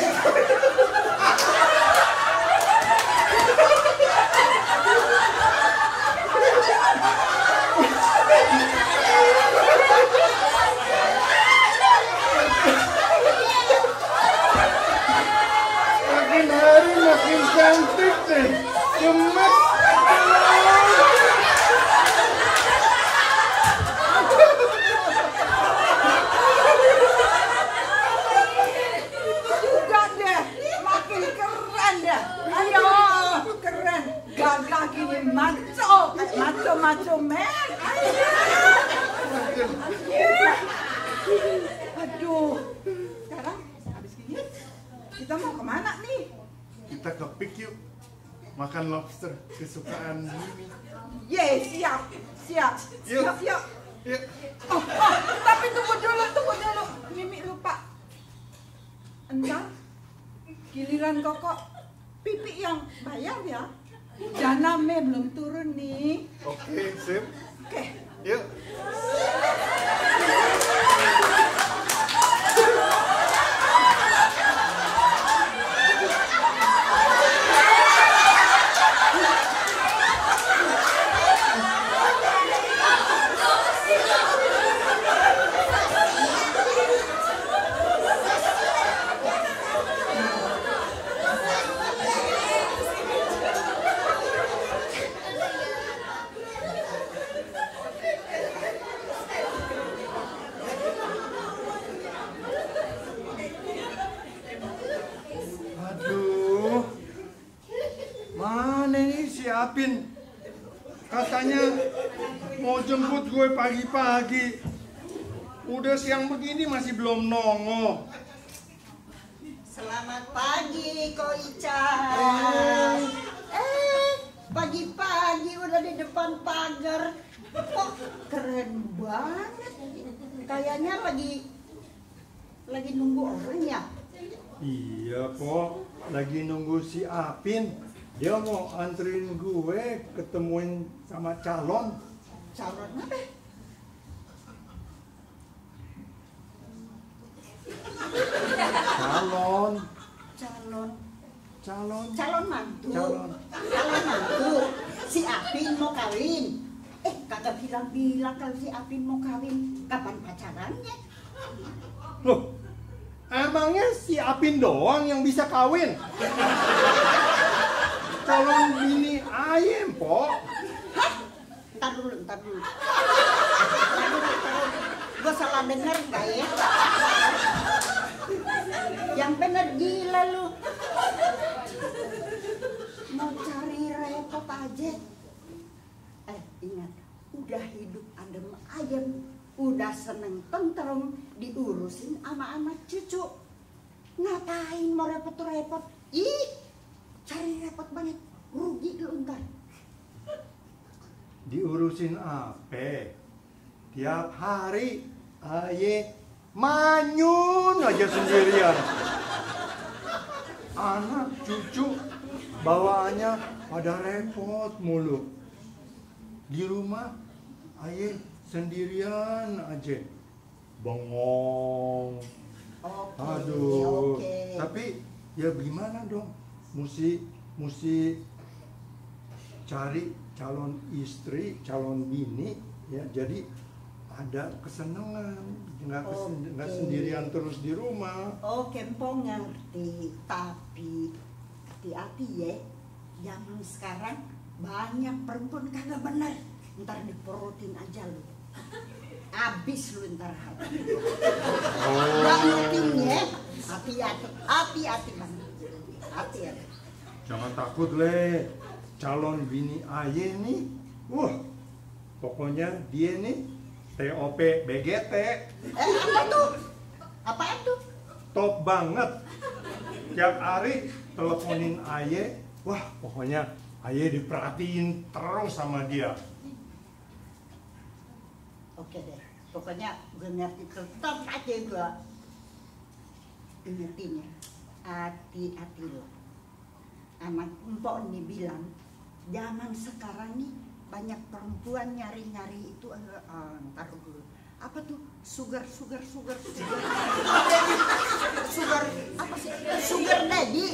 makin hari makin cantik deh. Gemes. Juga deh, makin keren deh. Ayo, keren. Gagah gini maco, maco men. Aduh, sekarang habis gini kita mau kemana nih? Kita ke pik yuk. Makan lobster kesukaan Mimi. Ye, siap. Yuk. Yuk. Yuk. Oh, tapi tunggu dulu. Mimi lupa. Entar giliran Koko Pipi yang bayar ya. Dana Me belum turun nih. Oke, sip. Oke. Yuk. Katanya mau jemput gue pagi-pagi. Udah siang begini masih belum nongol. Selamat pagi, Ko Ica. Pagi-pagi udah di depan pagar. Kok keren banget. Kayaknya lagi nunggu orang ya? Iya kok, lagi nunggu si Apin. Dia mau anterin gue ketemuin sama calon. Calon apa? Calon mantu. Calon mantu. Si Apin mau kawin. Kagak bilang-bilang kalau si Apin mau kawin. Kapan pacarannya? Loh, emangnya si Apin doang yang bisa kawin? Calon bini ayem, Pok. Hah? Ntar dulu. Gue salah denger gak ya? Yang bener gila lu. Mau cari repot aja. Ingat, udah hidup adem ayem, udah seneng tentrem, diurusin sama anak cucu. Ngapain mau repot-repot? Ih, cari repot banget, rugi lu ntar. Diurusin apa? Tiap hari aye manyun aja sendirian. Anak cucu bawaannya pada repot mulu. Di rumah aye sendirian aja, bengong. Aduh, Oke. tapi ya gimana dong? Mesti cari calon istri, calon bini, ya. Jadi ada kesenangan, nggak sendirian terus di rumah. Oke, Mpok ngerti. Tapi hati-hati ya. Zaman sekarang banyak perempuan kagak bener. Ntar diperutin aja lu. Abis lu ntar hati. Bangetin ya. Hati-hati banget. Hati-hati. Jangan takut le, calon bini aye nih, pokoknya dia nih TOP BGT. Apa tuh? Apaan tuh? Top banget. Tiap hari teleponin aye, pokoknya aye diperhatiin terus sama dia. Oke deh, pokoknya gue ngerti tetap aja gue ingetin ya, hati-hati lo. Anak Mpok nih bilang, zaman sekarang nih banyak perempuan nyari-nyari itu, ntar dulu. Apa tuh? Sugar apa sih? Sugar daddy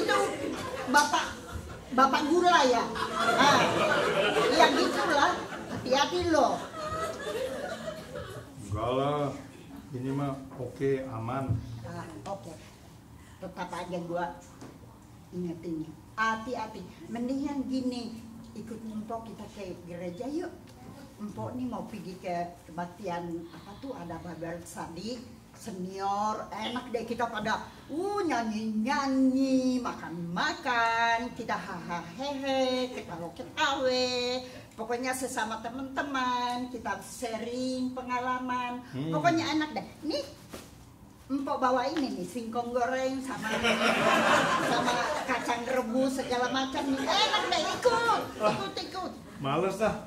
itu bapak gula ya. Ya gitulah. Hati-hati loh. Enggak lah, ini mah oke, aman. Oke. Tetap aja gua ingetin, hati-hati. Mendingan gini, ikut Mpok kita ke gereja yuk. Mpok nih mau pergi ke kebaktian apa tuh, ada Babel Sadi senior, enak deh kita pada nyanyi-nyanyi, makan-makan, kita hahaha hehe, ketawa-ketawa. Pokoknya sesama teman-teman kita sharing pengalaman. Pokoknya enak deh. Nih Mpok bawa ini nih, singkong goreng sama kacang rebus segala macam nih. Enak deh, ikut. Males dah.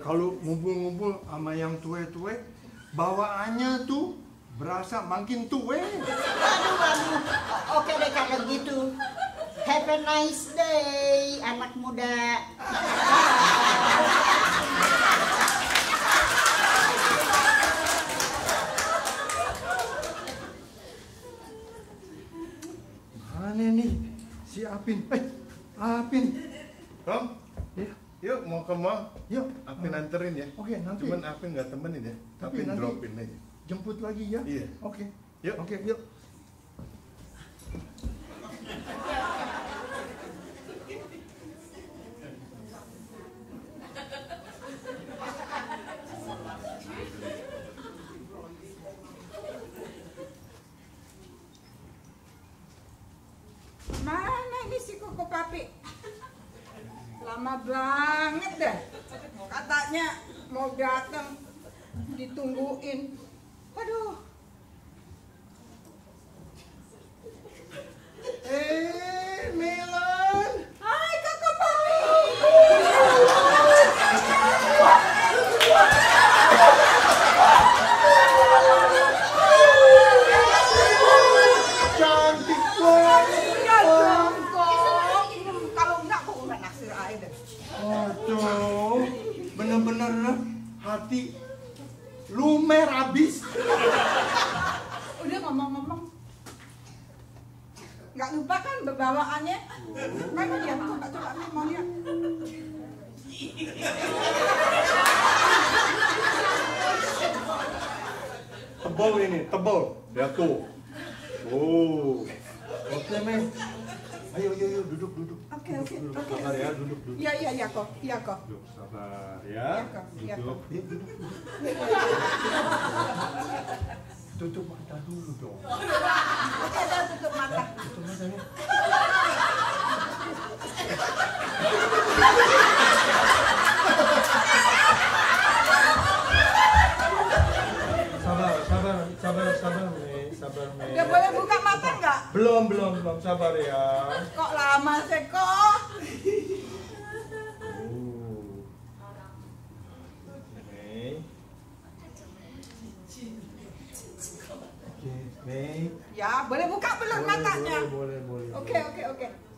Kalau ngumpul-ngumpul sama yang tua-tua, bawaannya tuh berasa makin tua. Aduh. Oke deh kalau gitu. Have a nice day, anak muda. Mana nih si Apin? Apin. Kom, yuk mau ke mall. Yuk, Apin anterin ya. Oke, nanti. Cuman Apin nggak temenin ya. Tapi Apin nanti dropin aja. jemput lagi ya? Iya. Oke. Yuk. Oke, yuk. Mana ini si Koko Papi? Lama banget deh. Katanya mau datang, ditungguin. Aduh. Melan. Hai Kakak Papi. Cantik banget. Ya dong, Kok. Kalau enggak, kok udah naksir aja deh. Aduh, bener-bener hati lumer abis. Udah ngomong-ngomong. Nggak lupa kan bawaannya? Mana dia? Coba aku mau lihat. Tebal ini, tebal. Ya tuh. Oh. Oke, Men. Ayo, duduk. Oke. Sabar ya, duduk. Iya kok. Duduk, sabar ya. Iya, Kok. Duduk. Tutup mata dulu dong. Oke, udah tutup mata. Tutup matanya. Sabar, Mei. Udah boleh buka mata nggak? Belum, sabar ya. Kok lama sih kok? Mei. Oke, Mei. Ya, boleh buka belum matanya? Boleh. Oke.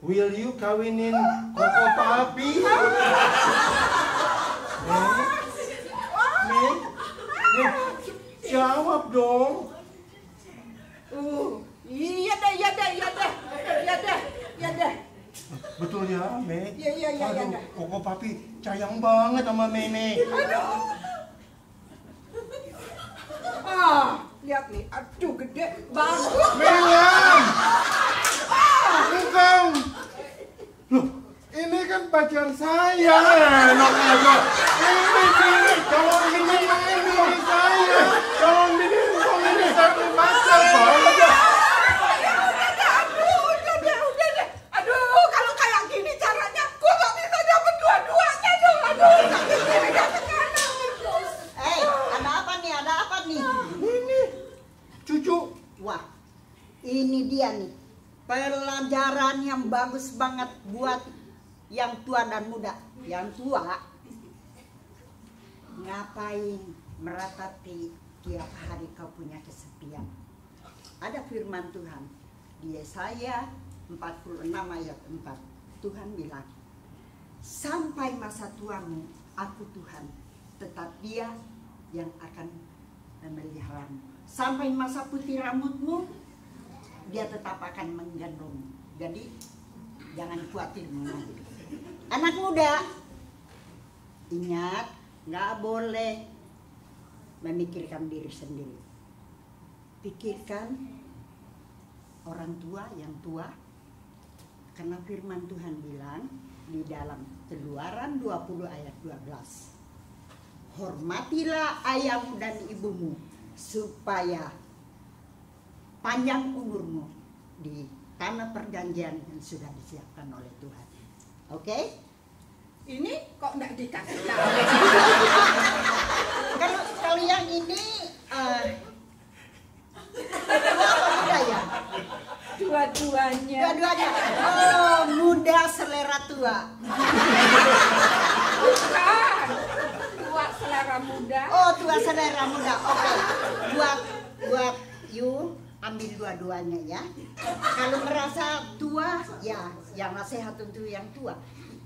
Will you kawinin Koko Papi? Mei, jawab dong. Iya deh. Betul ya, Mei? Iya. Aduh, Koko Papi sayang banget sama Mei. Lihat nih, aduh gede, bagus. Melan! Bukan! Loh, ini kan pacar saya. Enak aja. Ini, kalau ini saya. Kalau ini satu pacar. Udah deh. Aduh, kalau kayak gini caranya, gua nggak bisa dapet dua-duanya dong. Aduh, sakit kiri, sakit kanan. Ada apa nih? Ini cucu. Wah, ini dia nih. Pelajaran yang bagus banget buat yang tua dan muda. Yang tua, ngapain meratapi tiap hari kau punya kesepian? Ada firman Tuhan di Yesaya 46 ayat 4. Tuhan bilang, sampai masa tuamu, aku Tuhan, tetap Dia yang akan memeliharamu. Sampai masa putih rambutmu, Dia tetap akan menggendong. Jadi jangan khawatir. Anak muda, ingat, nggak boleh memikirkan diri sendiri. Pikirkan orang tua yang tua, karena firman Tuhan bilang di dalam Keluaran 20 ayat 12. Hormatilah ayahmu dan ibumu supaya panjang umurmu di tanah perjanjian yang sudah disiapkan oleh Tuhan. Oke? Ini kok nggak dikasih tahu? Kalau yang ini tua apa muda ya? Dua-duanya. Dua-duanya. Oh, muda selera tua. Bukan. Tua selera muda. Oh, tua selera muda. Oke. Buat you ambil dua-duanya ya. Kalau merasa tua, ya yang nasihat untuk yang tua.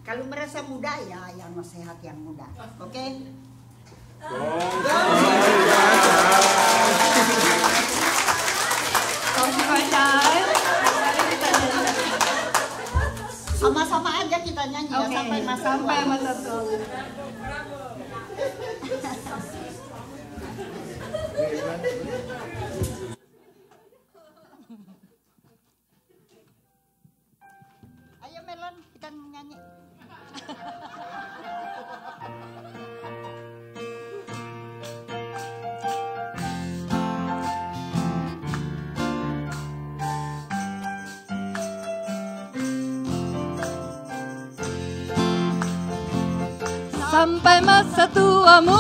Kalau merasa muda, ya yang nasihat yang muda. Oke? Sama-sama aja kita nyanyi ya, sampai masa tua. Ayo Melon, kita nyanyi. sampai masa tuamu.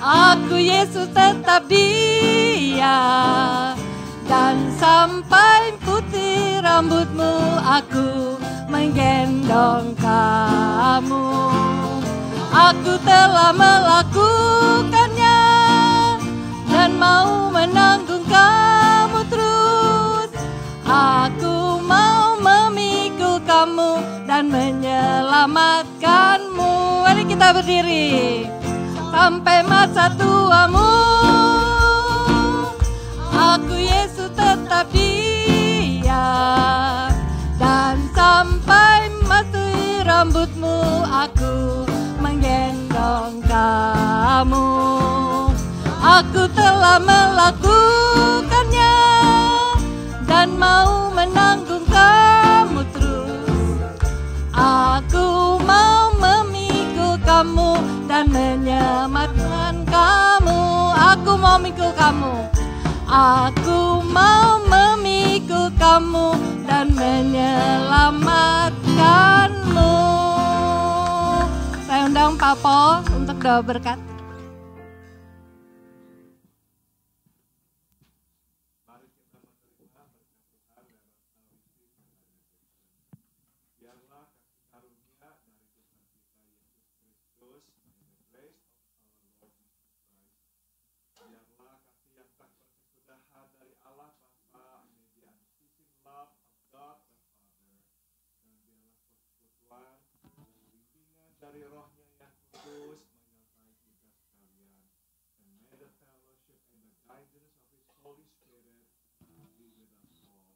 Aku Yesus tetap Dia, dan sampai putih rambutmu aku menggendong kamu. Aku telah melakukannya dan mau menanggung kamu terus. Aku mau memikul kamu dan menyelamatkanmu. Mari kita berdiri. Sampai masa tuamu, aku Yesus tetap Dia, dan sampai masa rambutmu aku menggendong kamu. Aku telah melakukannya dan mau menanggung kamu terus. Aku mau memikul kamu dan menyelamatkan kamu. Aku mau memikul kamu. Aku mau memikul kamu dan menyelamatkanmu. Saya undang Pak Paul untuk doa berkat. Dari rohnya yang kudus menyertai kita sekalian. And may the fellowship and the guidance of His Holy Spirit be with us all.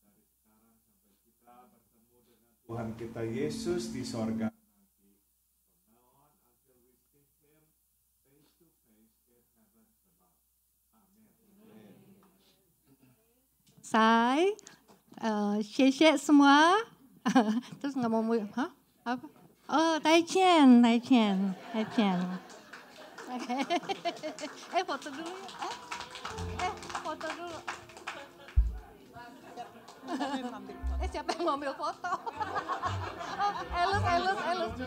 Dari sekarang sampai kita bertemu dengan Tuhan kita Yesus di sorga nanti. From now on until we see Him face to face in heaven above. Amen. Saya, 谢谢 semua. Terus nggak mau, hah? Apa? Oh, 再见. Oke. Foto dulu ya. Foto dulu. Siapa yang mau ambil foto? Oh, Elus.